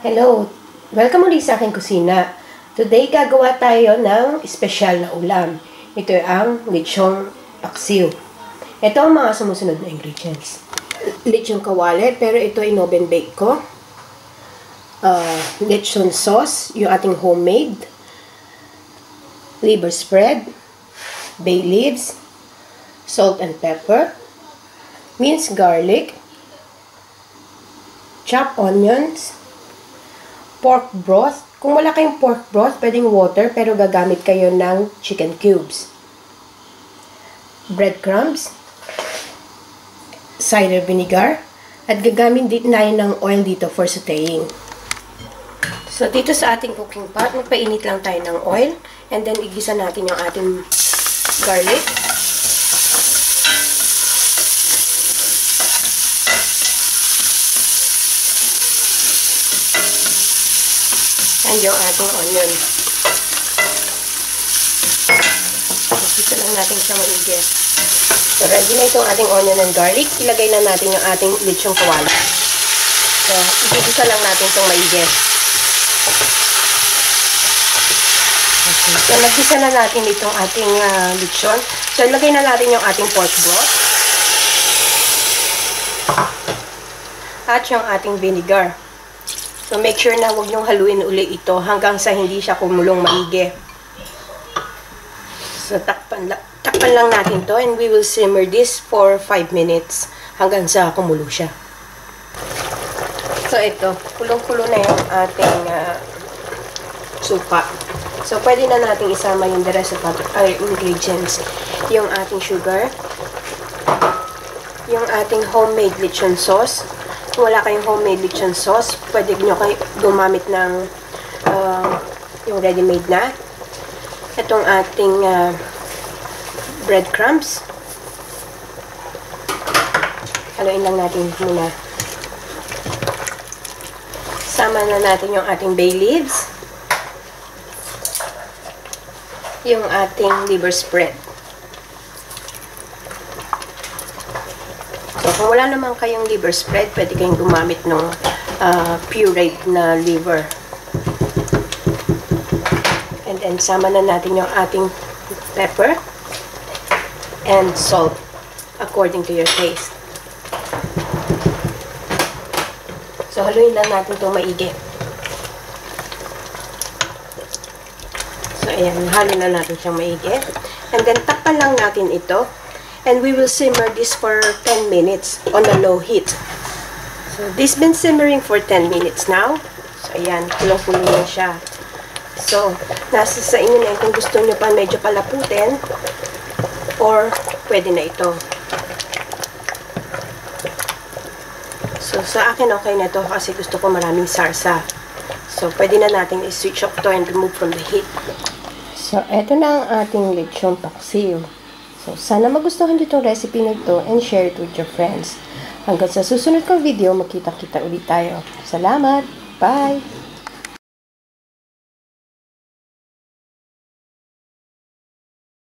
Hello! Welcome ulit sa aking kusina. Today, gagawa tayo ng espesyal na ulam. Ito ang lechong paksiw. Ito ang mga sumusunod na ingredients. Lechong kawali, pero ito in-oven bake ko. Lechon sauce, yung ating homemade. Liver spread. Bay leaves. Salt and pepper. Minced garlic. Chopped onions. Pork broth. Kung wala kayong pork broth, pwedeng water, pero gagamit kayo ng chicken cubes. Breadcrumbs. Cider vinegar. At gagamit din tayo ng oil dito for sauteing. So, dito sa ating cooking pot, magpainit lang tayo ng oil. And then, igisa natin yung ating garlic. And yung ating onion. Dito lang natin siya maigi. So, ready na itong ating onion and garlic. Ilagay na natin yung ating lechong kawali. So, igisa lang natin itong maigi. Okay. So, nagisa na natin itong ating lechon. So, ilagay na natin yung ating pork broth. At yung ating vinegar. So, make sure na huwag niyong haluin uli ito hanggang sa hindi siya kumulong maigi. So, takpan lang natin to and we will simmer this for 5 minutes hanggang sa kumulo siya. So, ito. Kulong-kulo na yung ating supa. So, pwede na natin isama yung the rest of our ingredients. Yung ating sugar. Yung ating homemade lechon sauce. Kung wala kayong homemade lechon sauce, pwede nyo kayo gumamit ng yung ready-made na. Itong ating breadcrumbs. Haluin lang natin muna. Sama na natin yung ating bay leaves. Yung ating liver spread. So, kung wala naman kayong liver spread, pwede kayong gumamit ng pureed na liver. And then, sama na natin yung ating pepper and salt according to your taste. So, haluin lang natin itong maigi. So, ayan, halo na natin siyang maigi. And then, takpan lang natin ito. And we will simmer this for 10 minutes on a low heat. So, this been simmering for 10 minutes now. So, ayan, kulong-kulo na siya. So, nasa sa inyo na kung gusto nyo pa medyo palaputin or pwede na ito. So, sa akin okay na ito kasi gusto ko maraming sarsa. So, pwede na natin i-switch off to and remove from the heat. So, eto na ang ating lechong paksiw. So, sana magustuhan nyo itong recipe na ito and share it with your friends. Hanggang sa susunod kong video, makita-kita ulit tayo. Salamat! Bye!